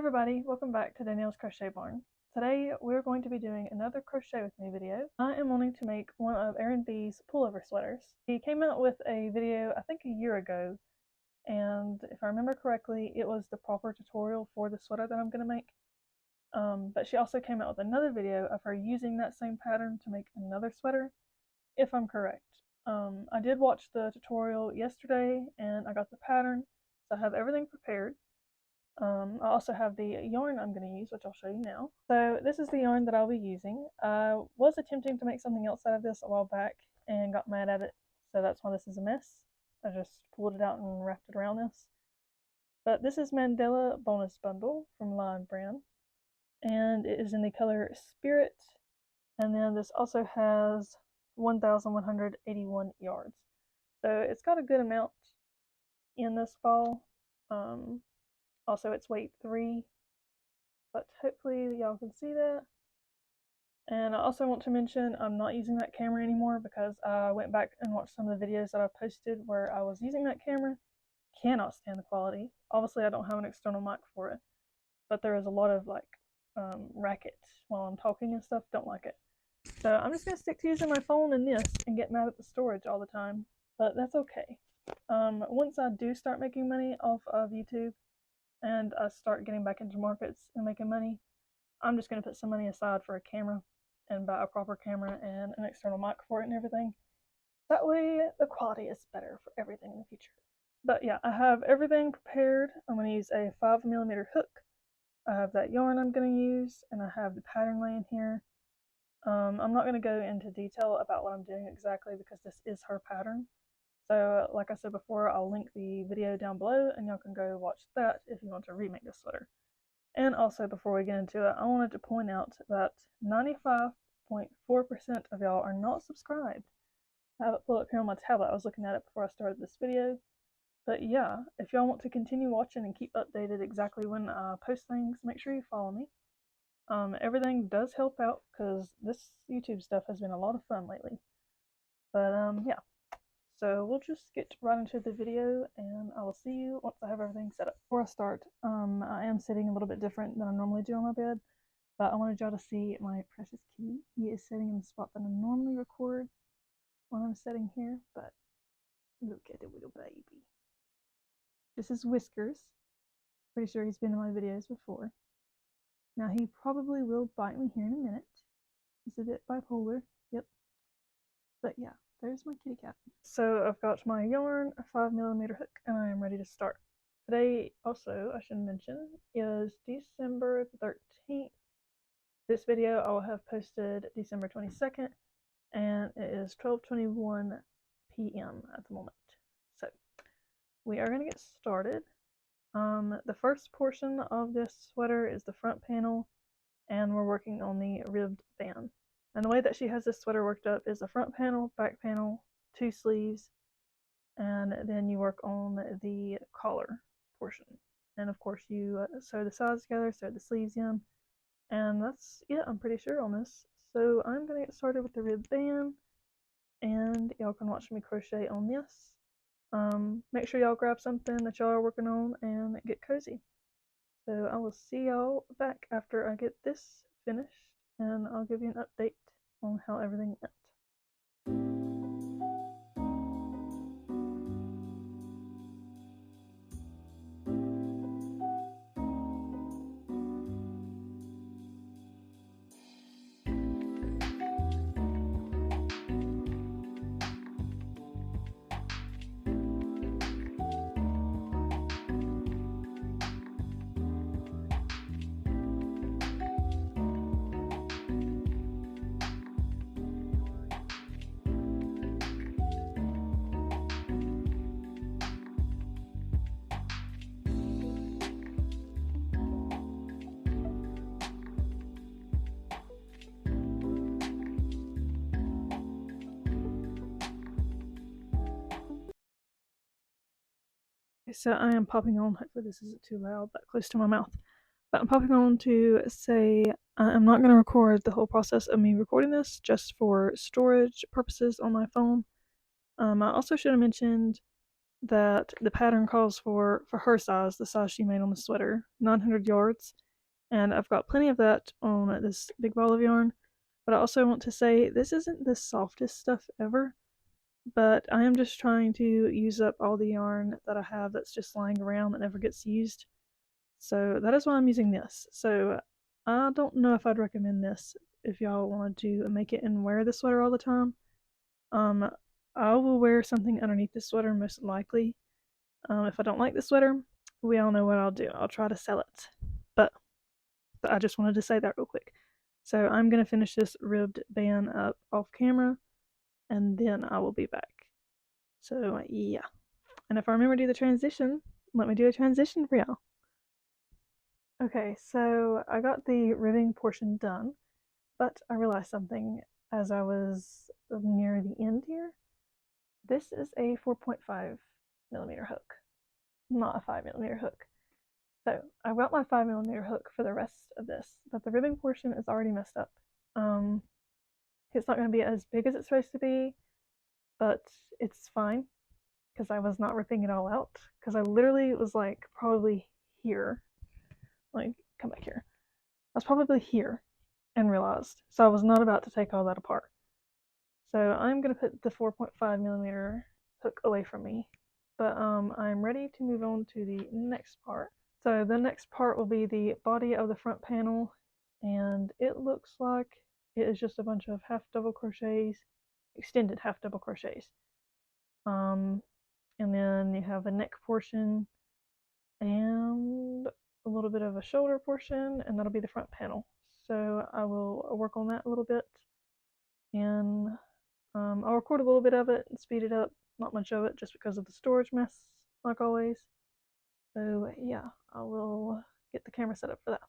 everybody, welcome back to Danielle's Crochet Barn. Today we're going to be doing another crochet with me video. I am wanting to make one of Erin B's pullover sweaters. He came out with a video I think a year ago, and if I remember correctly it was the proper tutorial for the sweater that I'm going to make. But she also came out with another video of her using that same pattern to make another sweater, if I'm correct. I did watch the tutorial yesterday and I got the pattern, so I have everything prepared. I also have the yarn I'm going to use, which I'll show you now. So this is the yarn that I'll be using. I was attempting to make something else out of this a while back and got mad at it, so that's why this is a mess. I just pulled it out and wrapped it around this. But this is Mandela Bonus Bundle from Lion Brand, and it is in the color Spirit, and then this also has 1,181 yards. So it's got a good amount in this ball. Also, it's weight 3, but hopefully y'all can see that. And I also want to mention I'm not using that camera anymore because I went back and watched some of the videos that I posted where I was using that camera. Cannot stand the quality. Obviously, I don't have an external mic for it, but there is a lot of racket while I'm talking and stuff. Don't like it. So I'm just going to stick to using my phone and this and get mad at the storage all the time, but that's okay. Once I do start making money off of YouTube, and I start getting back into markets and making money, I'm just going to put some money aside for a camera and buy a proper camera and an external mic for it and everything. That way the quality is better for everything in the future. But yeah, I have everything prepared. I'm going to use a 5mm hook. I have that yarn I'm going to use, and I have the pattern laying here. I'm not going to go into detail about what I'm doing exactly because this is her pattern. So, like I said before, I'll link the video down below and y'all can go watch that if you want to remake this sweater. And also, before we get into it, I wanted to point out that 95.4% of y'all are not subscribed. I have it pulled up here on my tablet. I was looking at it before I started this video. But yeah, if y'all want to continue watching and keep updated exactly when I post things, make sure you follow me. Everything does help out because this YouTube stuff has been a lot of fun lately. But yeah. So we'll just get right into the video and I will see you once I have everything set up. Before I start, I am sitting a little bit different than I normally do on my bed, but I wanted y'all to see my precious kitty. He is sitting in the spot that I normally record when I'm sitting here, but look at the little baby. This is Whiskers. Pretty sure he's been in my videos before. Now he probably will bite me here in a minute. He's a bit bipolar, yep. But yeah. There's my kitty cat. So I've got my yarn, a 5mm hook, and I am ready to start. Today, also, I should mention, is December 13th. This video I will have posted December 22nd, and it is 12:21 p.m. at the moment. So we are going to get started. The first portion of this sweater is the front panel, and we're working on the ribbed band. And the way that she has this sweater worked up is the front panel, back panel, 2 sleeves, and then you work on the collar portion. And of course you sew the sides together, sew the sleeves in, and that's it, I'm pretty sure, on this. So I'm going to get started with the rib band, and y'all can watch me crochet on this. Make sure y'all grab something that y'all are working on and get cozy. So I will see y'all back after I get this finished, and I'll give you an update on how everything went. So I am popping on, hopefully this isn't too loud, but close to my mouth. But I'm popping on to say I'm not going to record the whole process of me recording this, just for storage purposes on my phone. I also should have mentioned that the pattern calls for her size, the size she made on the sweater, 900 yards. And I've got plenty of that on this big ball of yarn. But I also want to say this isn't the softest stuff ever, but I am just trying to use up all the yarn that I have that's just lying around that never gets used. So that is why I'm using this. So I don't know if I'd recommend this if y'all wanted to make it and wear the sweater all the time. I will wear something underneath the sweater most likely. If I don't like the sweater, we all know what I'll do. I'll try to sell it. But I just wanted to say that real quick. So I'm going to finish this ribbed band up off camera, and then I will be back. So yeah. And if I remember to do the transition, let me do a transition for y'all. Okay, so I got the ribbing portion done, but I realized something as I was near the end here. This is a 4.5mm hook, not a 5mm hook. So I've got my 5mm hook for the rest of this, but the ribbing portion is already messed up. It's not going to be as big as it's supposed to be, but it's fine because I was not ripping it all out, because I literally was like probably here. Like, come back here. I was probably here and realized, so I was not about to take all that apart. So I'm going to put the 4.5mm hook away from me, but I'm ready to move on to the next part. So the next part will be the body of the front panel, and it looks like it is just a bunch of half double crochets, extended half double crochets. And then you have a neck portion and a little bit of a shoulder portion, and that'll be the front panel. So I will work on that a little bit, and I'll record a little bit of it and speed it up, not much of it just because of the storage mess, like always. So yeah, I will get the camera set up for that.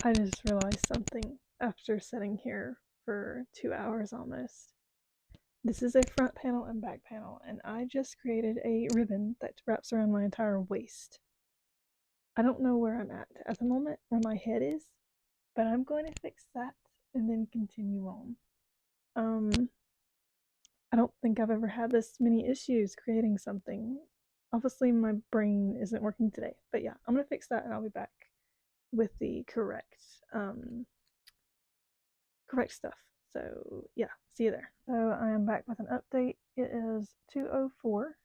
I just realized something after sitting here for 2 hours almost. This is a front panel and back panel, and I just created a ribbon that wraps around my entire waist. I don't know where I'm at the moment, where my head is, but I'm going to fix that and then continue on. I don't think I've ever had this many issues creating something. Obviously my brain isn't working today, but yeah, I'm gonna fix that and I'll be back with the correct stuff. So yeah, see you there. So I am back with an update. It is 2:04.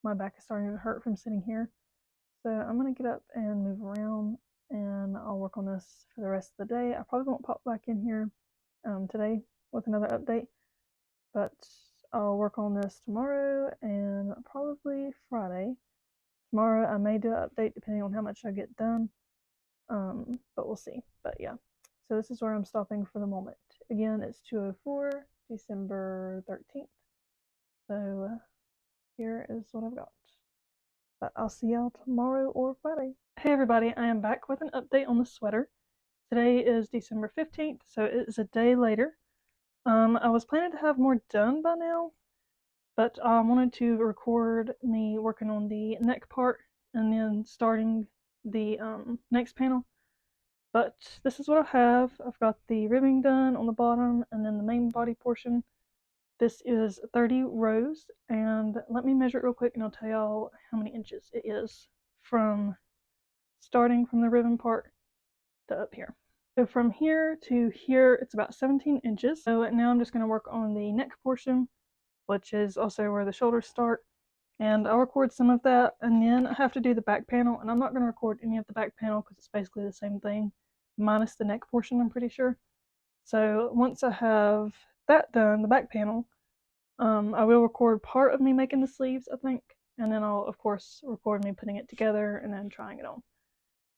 My back is starting to hurt from sitting here, so I'm gonna get up and move around, and I'll work on this for the rest of the day. I probably won't pop back in here today with another update, but I'll work on this tomorrow and probably Friday. Tomorrow I may do an update depending on how much I get done, but we'll see. But yeah, so this is where I'm stopping for the moment. Again, it's 2:04, December 13th. So here is what I've got. But I'll see y'all tomorrow or Friday. Hey everybody, I am back with an update on the sweater. Today is December 15th, so it is a day later. I was planning to have more done by now, but I wanted to record me working on the neck part and then starting the next panel. But this is what I have. I've got the ribbing done on the bottom and then the main body portion. This is 30 rows, and let me measure it real quick and I'll tell y'all how many inches it is from starting from the ribbon part to up here. So from here to here, it's about 17 inches. So now I'm just going to work on the neck portion, which is also where the shoulders start. And I'll record some of that, and then I have to do the back panel, and I'm not going to record any of the back panel because it's basically the same thing, minus the neck portion, I'm pretty sure. So once I have that done, the back panel, I will record part of me making the sleeves, I think, and then I'll, of course, record me putting it together and then trying it on.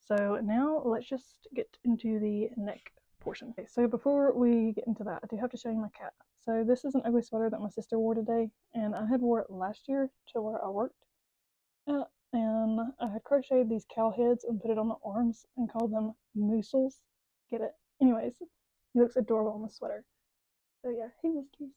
So now let's just get into the neck portion. Okay, so before we get into that, I do have to show you my cat. So this is an ugly sweater that my sister wore today, and I had wore it last year to where I worked. And I had crocheted these cow heads and put it on the arms and called them moosels. Get it? Anyways, he looks adorable in the sweater. So yeah, he was cute.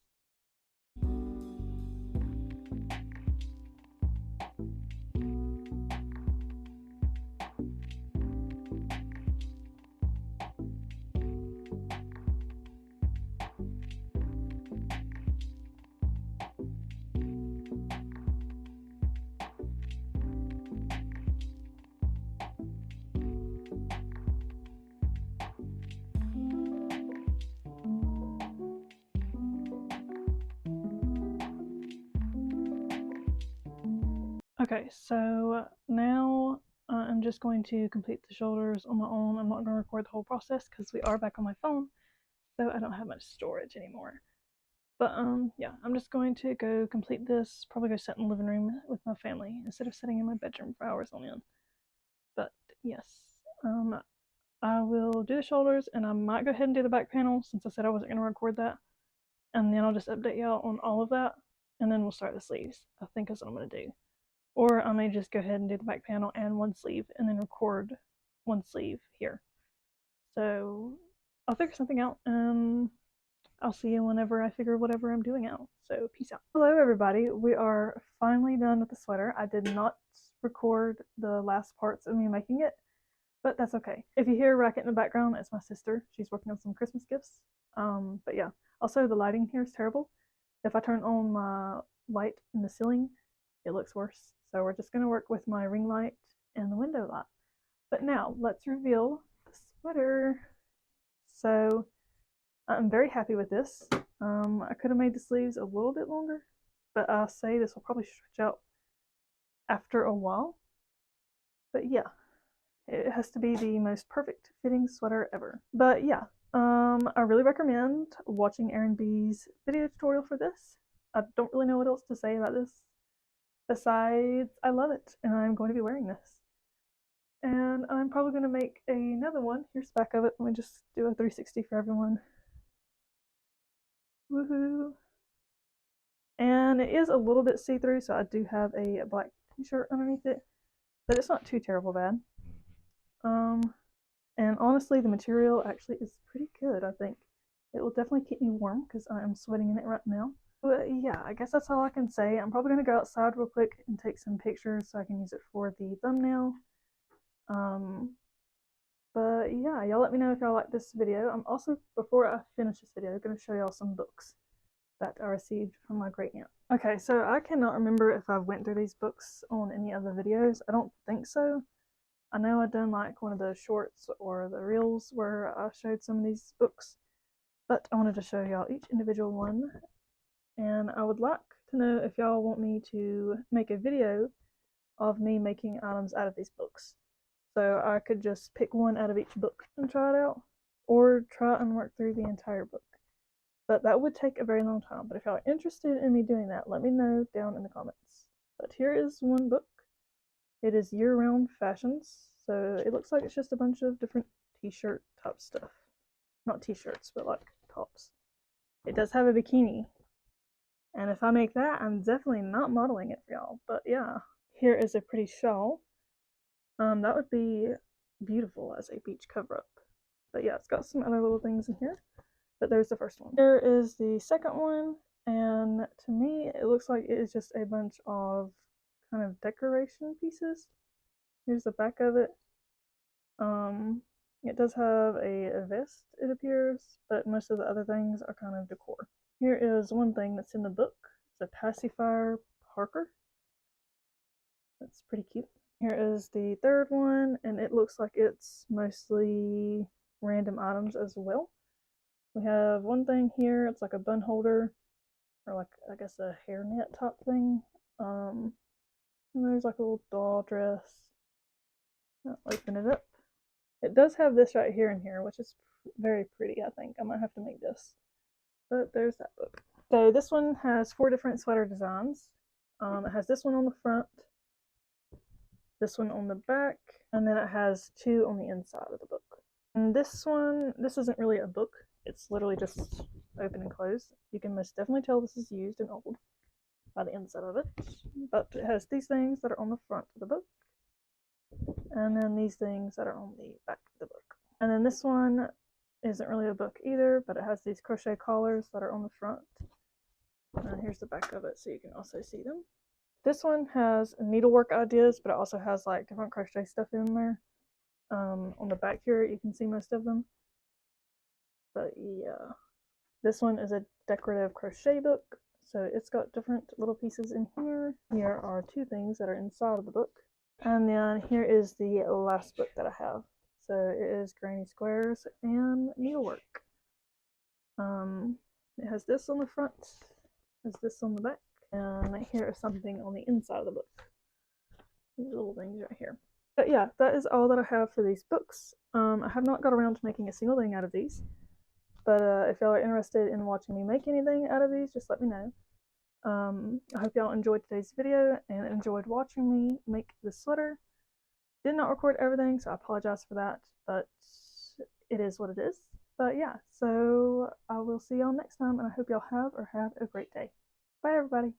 Okay, so now I'm just going to complete the shoulders on my own. I'm not going to record the whole process because we are back on my phone, so I don't have much storage anymore. But yeah, I'm just going to go complete this, probably go sit in the living room with my family instead of sitting in my bedroom for hours on end. But yes, I will do the shoulders, and I might go ahead and do the back panel since I said I wasn't going to record that. And then I'll just update y'all on all of that, and then we'll start the sleeves. I think that's what I'm going to do. Or I may just go ahead and do the back panel and one sleeve and then record one sleeve here. So I'll figure something out, and I'll see you whenever I figure whatever I'm doing out. So peace out. Hello everybody, we are finally done with the sweater. I did not record the last parts of me making it, but that's okay. If you hear a racket in the background, it's my sister. She's working on some Christmas gifts. But yeah, also the lighting here is terrible. If I turn on my light in the ceiling, it looks worse. So we're just going to work with my ring light and the window light. But now let's reveal the sweater. So I'm very happy with this. I could have made the sleeves a little bit longer, but I'll say this will probably stretch out after a while. But yeah, it has to be the most perfect fitting sweater ever. But yeah, I really recommend watching Erin B's video tutorial for this. I don't really know what else to say about this besides I love it, and I'm going to be wearing this. And I'm probably going to make another one. Here's the back of it. Let me just do a 360 for everyone. Woohoo! And it is a little bit see-through, so I do have a black t-shirt underneath it, but it's not too terrible bad. And honestly, the material actually is pretty good, I think. It will definitely keep me warm because I am sweating in it right now. But yeah, I guess that's all I can say. I'm probably going to go outside real quick and take some pictures so I can use it for the thumbnail. But yeah, y'all let me know if y'all like this video. I'm also, before I finish this video, going to show y'all some books that I received from my great aunt. Okay, so I cannot remember if I went through these books on any other videos. I don't think so. I know I've done like one of those shorts or the reels where I showed some of these books, but I wanted to show y'all each individual one. And I would like to know if y'all want me to make a video of me making items out of these books. So I could just pick one out of each book and try it out, or try and work through the entire book. But that would take a very long time. But if y'all are interested in me doing that, let me know down in the comments. But here is one book. It is year-round fashions. So it looks like it's just a bunch of different t-shirt type stuff. Not t-shirts, but like tops. It does have a bikini. And if I make that, I'm definitely not modeling it for y'all. But yeah, here is a pretty shawl. That would be beautiful as a beach cover-up. But yeah, it's got some other little things in here. But there's the first one. Here is the second one. And to me, it looks like it is just a bunch of kind of decoration pieces. Here's the back of it. It does have a vest, it appears, but most of the other things are kind of decor. Here is one thing that's in the book. It's a pacifier Parker. That's pretty cute. Here is the third one, and it looks like it's mostly random items as well. We have one thing here, it's like a bun holder, or like, I guess, a hairnet top thing. And there's like a little doll dress. I'll open it up. It does have this right here and here, which is very pretty, I think. I might have to make this. But there's that book. So this one has 4 different sweater designs. It has this one on the front, this one on the back, and then it has 2 on the inside of the book. And this one, this isn't really a book. It's literally just open and close. You can most definitely tell this is used and old by the inside of it. But it has these things that are on the front of the book. And then these things that are on the back of the book. And then this one isn't really a book either, but it has these crochet collars that are on the front. And here's the back of it so you can also see them. This one has needlework ideas, but it also has like different crochet stuff in there. On the back here, you can see most of them. But yeah, this one is a decorative crochet book. So it's got different little pieces in here. Here are two things that are inside of the book. And then here is the last book that I have. So it is Granny Squares and Needlework. It has this on the front, has this on the back, and here is something on the inside of the book. These little things right here. But yeah, that is all that I have for these books. I have not got around to making a single thing out of these. But if y'all are interested in watching me make anything out of these, just let me know. I hope y'all enjoyed today's video and enjoyed watching me make this sweater. Did not record everything, so I apologize for that, but it is what it is. But yeah, so I will see y'all next time, and I hope y'all have a great day. Bye, everybody.